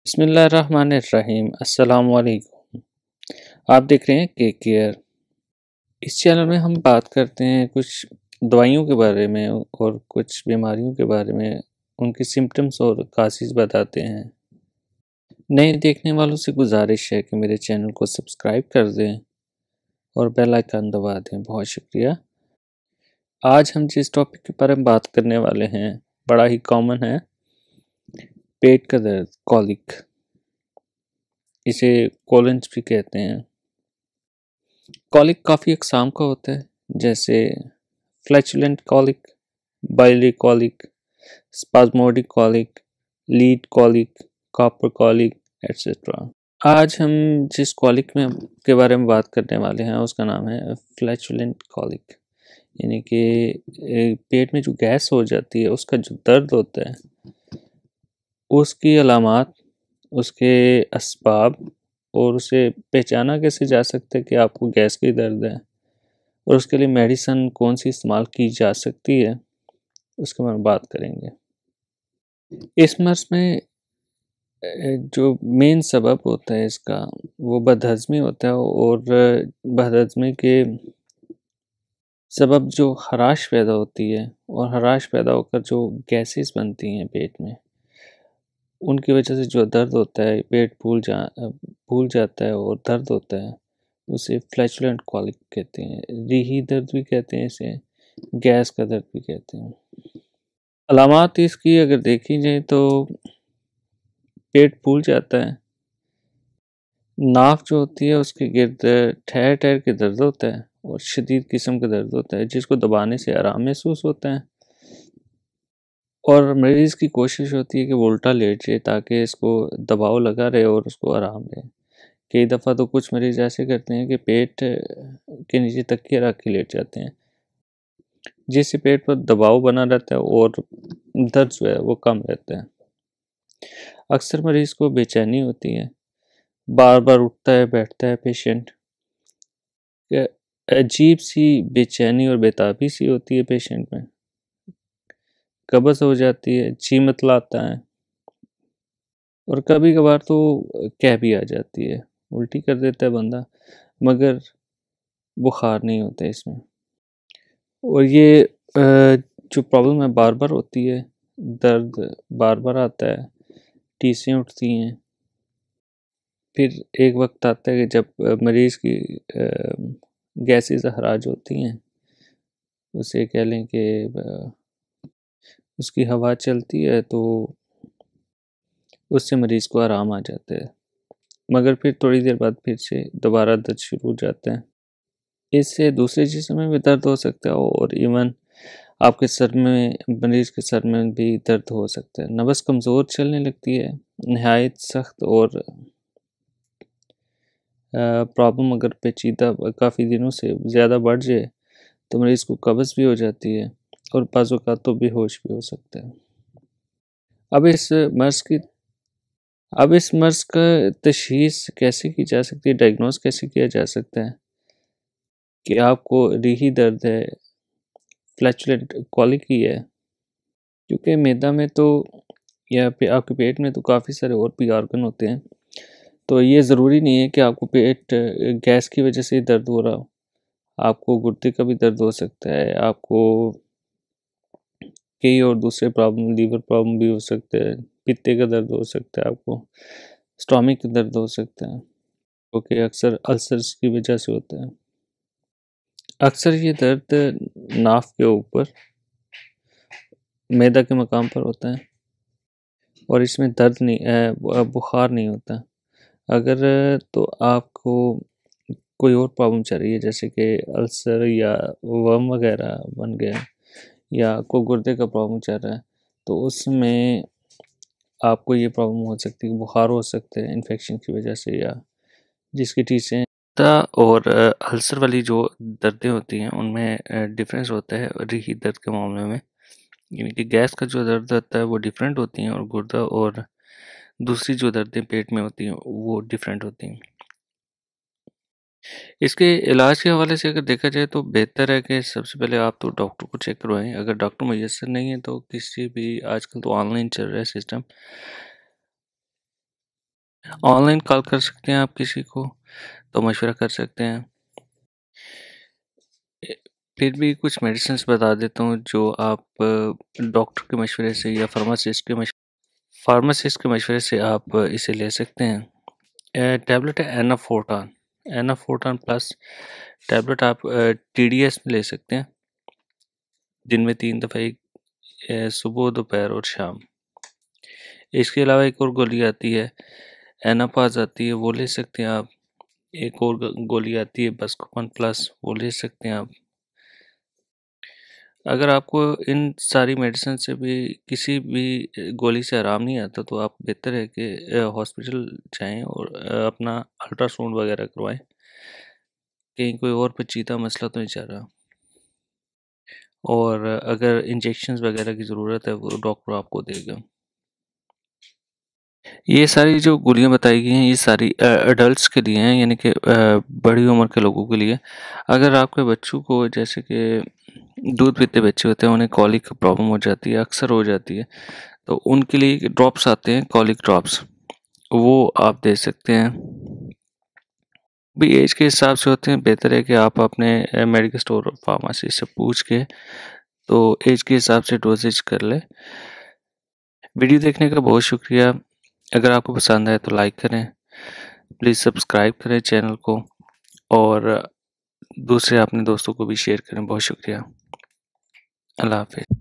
बिस्मिल्लाहिर्रहमानिर्रहीम। अस्सलाम वालेकुम। आप देख रहे हैं के केयर। इस चैनल में हम बात करते हैं कुछ दवाइयों के बारे में और कुछ बीमारियों के बारे में, उनके सिम्टम्स और कासेस बताते हैं। नए देखने वालों से गुजारिश है कि मेरे चैनल को सब्सक्राइब कर दें और बेल आइकन दबा दें। बहुत शुक्रिया। आज हम जिस टॉपिक के बारे में बात करने वाले हैं बड़ा ही कॉमन है, पेट का दर्द, कॉलिक। इसे कोलिन्स भी कहते हैं। कॉलिक काफ़ी अक़साम का होता है, जैसे flatulent colic, biliary colic, spasmodic colic, lead colic, copper colic etcetera. आज हम जिस कॉलिक में के बारे में बात करने वाले हैं उसका नाम है फ्लैचुलेंट कॉलिक, यानी कि पेट में जो गैस हो जाती है उसका जो दर्द होता है, उसकी अलामात, उसके असबाब और उसे पहचाना कैसे जा सकता है कि आपको गैस की दर्द है, और उसके लिए मेडिसिन कौन सी इस्तेमाल की जा सकती है, उसके बारे में बात करेंगे। इस मर्ज़ में जो मेन सबब होता है इसका वो बदहज़मी होता है, और बदहज़मी के सबब जो खराश पैदा होती है और खराश पैदा होकर जो गैसेस बनती हैं पेट में, उनकी वजह से जो दर्द होता है, पेट फूल जाता है और दर्द होता है, उसे फ्लैचुलेंट कॉलिक कहते हैं। रीही दर्द भी कहते हैं इसे, गैस का दर्द भी कहते हैं। अलामात इसकी अगर देखी जाए तो पेट फूल जाता है, नाक जो होती है उसके गिर्द ठहर ठहर के दर्द होता है और शदीद किस्म का दर्द होता है जिसको दबाने से आराम महसूस होता है, और मरीज़ की कोशिश होती है कि वो उल्टा लेट जाए ताकि इसको दबाव लगा रहे और उसको आराम रहे। कई दफ़ा तो कुछ मरीज़ ऐसे करते हैं कि पेट के नीचे तकिया रख के लेट जाते हैं, जिससे पेट पर दबाव बना रहता है और दर्द जो है वो कम रहता है। अक्सर मरीज़ को बेचैनी होती है, बार बार उठता है बैठता है पेशेंट, अजीब सी बेचैनी और बेताबी सी होती है पेशेंट में, कब्ज़ हो जाती है, जी मतलाता है, और कभी कभार तो कह भी आ जाती है, उल्टी कर देता है बंदा, मगर बुखार नहीं होता इसमें। और ये जो प्रॉब्लम है बार बार होती है, दर्द बार बार आता है, टीसें उठती हैं। फिर एक वक्त आता है कि जब मरीज़ की गैसेस अखराज होती हैं, उसे कह लें कि उसकी हवा चलती है तो उससे मरीज़ को आराम आ जाता है, मगर फिर थोड़ी देर बाद फिर से दोबारा दर्द शुरू हो जाता है। इससे दूसरे जिस्म में भी दर्द हो सकता है और इवन आपके सर में, मरीज़ के सर में भी दर्द हो सकता है। नब्ज़ कमज़ोर चलने लगती है, नहायत सख्त, और प्रॉब्लम अगर पेचीदा काफ़ी दिनों से ज़्यादा बढ़ जाए तो मरीज़ को कब्ज़ भी हो जाती है और बाज़ औक़ात तो बेहोश भी हो सकता है। अब इस मर्ज़ की अब इस मर्ज़ का तशख़ीस कैसे की जा सकती है, डायग्नोज़ कैसे किया जा सकता है कि आपको रीही दर्द है, फ्लैचुलेंट कॉलिक ही है, क्योंकि मैदा में तो या आपके पेट में तो काफ़ी सारे और भी ऑर्गन होते हैं, तो ये ज़रूरी नहीं है कि आपको पेट गैस की वजह से ही दर्द हो रहा हो। आपको गुर्दे का भी दर्द हो सकता है, आपको कई और दूसरे प्रॉब्लम, लीवर प्रॉब्लम भी हो सकता है, पित्ते का दर्द हो सकता है, आपको स्टोमक का दर्द हो सकता है, क्योंकि अक्सर अल्सर्स की वजह से होता है। अक्सर ये दर्द नाफ के ऊपर मैदा के मकाम पर होता है और इसमें दर्द नहीं, बुखार नहीं होता। अगर तो आपको कोई और प्रॉब्लम चल रही है, जैसे कि अल्सर या वर्म वगैरह बन गया, या कोई गुर्दे का प्रॉब्लम चल रहा है, तो उसमें आपको ये प्रॉब्लम हो सकती है, बुखार हो सकते हैं इन्फेक्शन की वजह से, या जिसकी टीसें और अल्सर वाली जो दर्दें होती हैं उनमें डिफरेंस होता है रीही दर्द के मामले में, यानी कि गैस का जो दर्द होता है वो डिफरेंट होती हैं और गुर्दा और दूसरी जो दर्दें पेट में होती हैं वो डिफरेंट होती हैं। इसके इलाज के हवाले से अगर देखा जाए तो बेहतर है कि सबसे पहले आप तो डॉक्टर को चेक करवाएं। अगर डॉक्टर मुयस्सर नहीं है तो किसी भी, आजकल तो ऑनलाइन चल रहा है सिस्टम, ऑनलाइन कॉल कर सकते हैं आप किसी को, तो मशवरा कर सकते हैं। फिर भी कुछ मेडिसिन्स बता देता हूँ जो आप डॉक्टर के मशवरे से या फार्मासिस्ट के मशवरे से आप इसे ले सकते हैं। टैबलेट है एनाफोर्टान, एनाफोर्टान प्लस टैबलेट आप TDS में ले सकते हैं, दिन में 3 दफ़ा, एक सुबह, दोपहर और शाम। इसके अलावा एक और गोली आती है, एनापाज आती है, वो ले सकते हैं आप। एक और गोली आती है बस्कोपन प्लस, वो ले सकते हैं आप। अगर आपको इन सारी मेडिसिन से भी किसी भी गोली से आराम नहीं आता, तो आप बेहतर है कि हॉस्पिटल जाएं और अपना अल्ट्रासाउंड वगैरह करवाएं, कहीं कोई और पेचीदा मसला तो नहीं चल रहा। और अगर इंजेक्शंस वगैरह की ज़रूरत है, वो डॉक्टर आपको देगा। ये सारी जो गोलियां बताई गई हैं, ये सारी एडल्ट्स के लिए हैं, यानी कि बड़ी उम्र के लोगों के लिए। अगर आपके बच्चों को, जैसे कि दूध पीते बच्चे होते हैं, उन्हें कॉलिक की प्रॉब्लम हो जाती है, अक्सर हो जाती है, तो उनके लिए ड्रॉप्स आते हैं, कॉलिक ड्रॉप्स, वो आप दे सकते हैं। भी एज के हिसाब से होते हैं, बेहतर है कि आप अपने मेडिकल स्टोर और फार्मेसी से पूछ के तो एज के हिसाब से डोजेज कर ले। वीडियो देखने का बहुत शुक्रिया। अगर आपको पसंद आए तो लाइक करें, प्लीज़ सब्सक्राइब करें चैनल को, और दूसरे अपने दोस्तों को भी शेयर करें। बहुत शुक्रिया। अल्लाह हाफ़िज़।